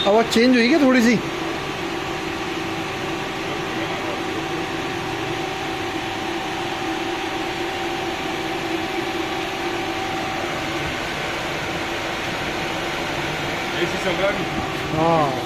आवाज चेंज हुई क्या थोड़ी सी? ऐसी चल रहा है। हाँ